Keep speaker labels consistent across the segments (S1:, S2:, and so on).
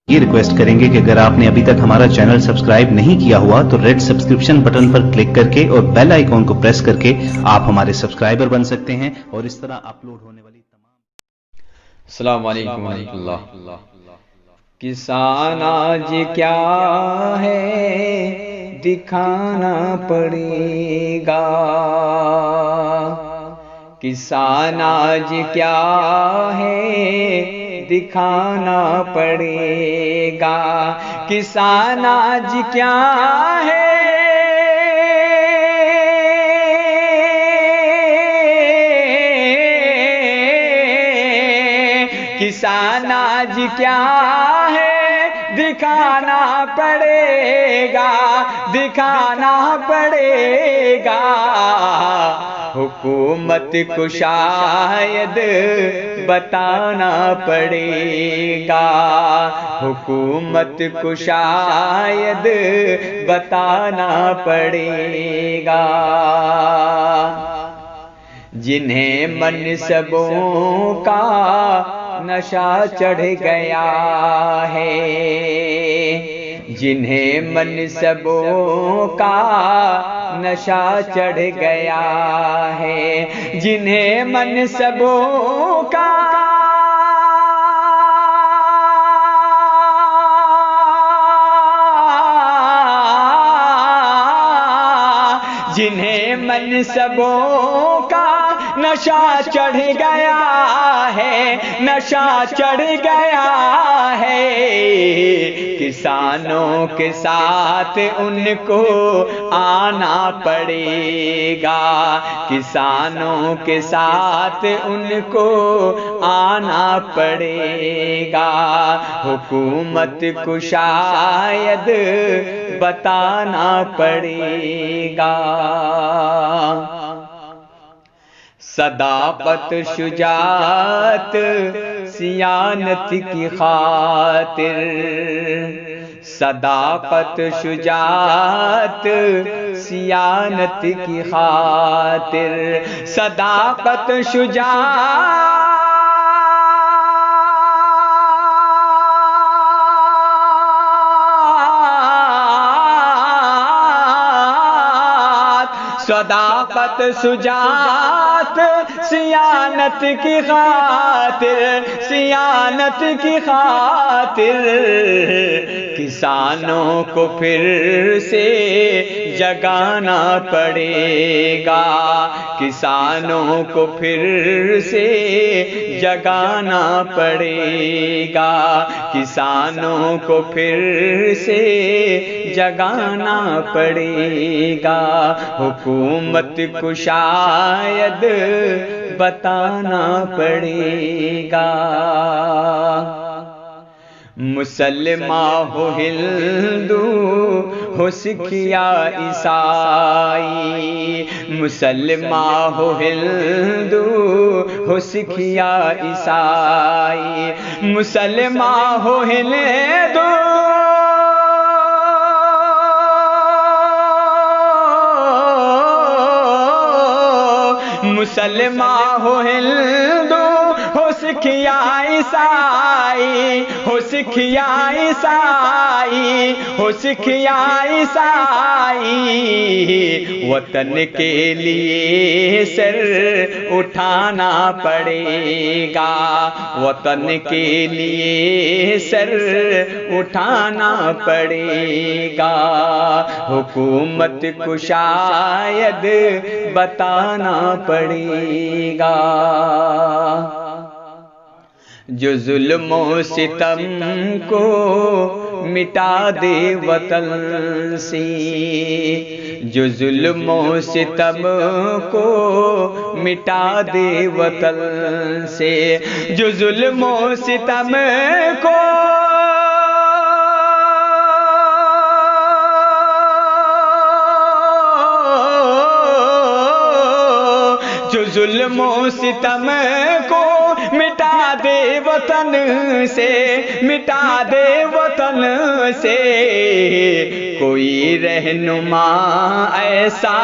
S1: ये रिक्वेस्ट करेंगे कि अगर आपने अभी तक हमारा चैनल सब्सक्राइब नहीं किया हुआ तो रेड सब्सक्रिप्शन बटन पर क्लिक करके और बेल आइकॉन को प्रेस करके आप हमारे सब्सक्राइबर बन सकते हैं और इस तरह अपलोड होने वाली तमाम।
S2: अस्सलाम वालेकुम वरहमतुल्लाह। किसान आज क्या है दिखाना पड़ेगा, किसान आज क्या है दिखाना पड़ेगा, किसान आज क्या है किसान आज क्या है दिखाना पड़ेगा, दिखाना पड़ेगा। हुकूमत को शायद बताना पड़ेगा, हुकूमत को शायद बताना पड़ेगा। जिन्हें मनसबों का नशा चढ़ गया है, जिन्हें मनसबों का नशा चढ़ गया है, जिन्हें मनसबों का जिन्हें मनसबों का नशा चढ़ गया है, नशा चढ़ गया है। किसानों के साथ उनको आना पड़ेगा, किसानों के साथ उनको आना पड़ेगा। हुकूमत को शायद बताना पड़ेगा। सदाकत शुजात सियानत की खातिर, सदाकत शुजात सियानत की खातिर, सदाकत शुजात सदाकत शुजात सियानत की खातिर, सियानत की खातिर। किसानों को फिर से जगाना पड़ेगा, किसानों को फिर से जगाना पड़ेगा, किसानों को फिर से जगाना पड़ेगा। हुकूमत को शायद बताना पड़ेगा। मुसलमान हो हिंदू हो सिख या ईसाई, मुसलमान हो हिंदू हो सिख या ईसाई, मुसलमान हो हिंदू मुसलमान हो हिंदू हो सिख या ईसाई, हो सिख या ईसाई, हो सिख या ईसाई। वतन के लिए सर उठाना पड़ेगा, वतन के लिए सर उठाना पड़ेगा। हुकूमत को शायद बताना पड़ेगा। जो जुल्म सितम को मिटा दे वतन से, जो जुल्म सितम को मिटा दे वतन से, जो जुल्म सितम को जो जुल्म सितम को मिटा दे वतन से, मिटा दे वतन وطن سے کوئی رہنما ایسا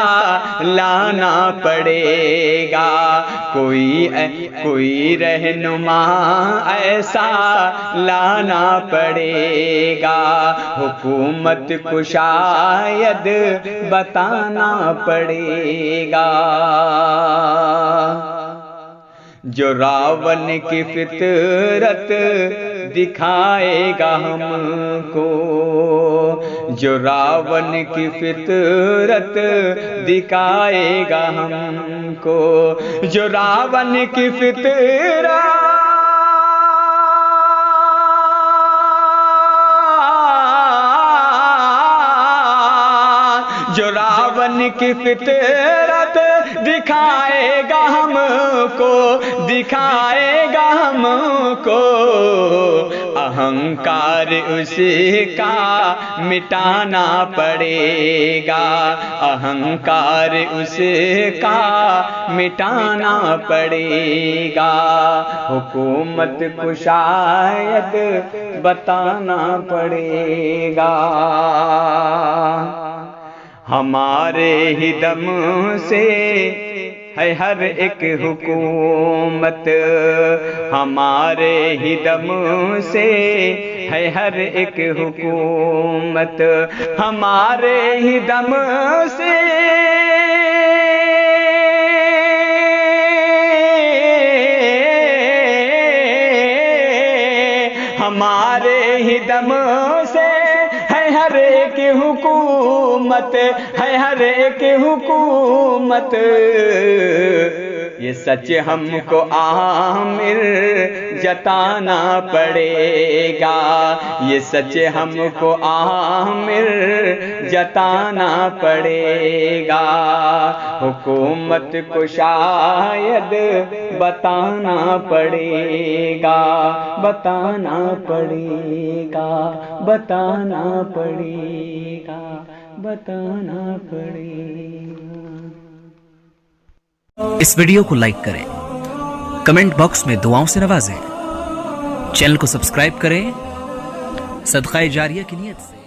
S2: لانا پڑے گا، کوئی رہنما ایسا لانا پڑے گا، حکومت کو شاید بتانا پڑے گا۔ جو راون کی فطرت دکھائے گا ہم کو، جو راون کی فطرت دکھائے گا ہم کو، جو راون کی فطرت جو راون کی فطرت دکھائے گا ہم کو، دکھائے گا ہم کو، اہنکار اس کا مٹانا پڑے گا، اہنکار اس کا مٹانا پڑے گا، حکومت کو شاید بتانا پڑے گا۔ ہمارے ہی دم سے ہے ہر ایک حکومت، ہمارے ہی دم سے ہے ہر ایک حکومت، ہمارے ہی دم سے ہمارے ہی دم سے ہے ہر ایک حکومت، ہے ہر ایک حکومت، یہ سچ ہم کو عامر جتانا پڑے گا، یہ سچ ہم کو عامر جتانا پڑے گا، حکومت کو شاید بتانا پڑے گا، بتانا پڑے گا، بتانا پڑے گا، بتانا پڑے گا۔
S3: اس ویڈیو کو لائک کریں، کمنٹ باکس میں دعاؤں سے نوازیں، چینل کو سبسکرائب کریں، صدقہ جاریہ کی نیت سے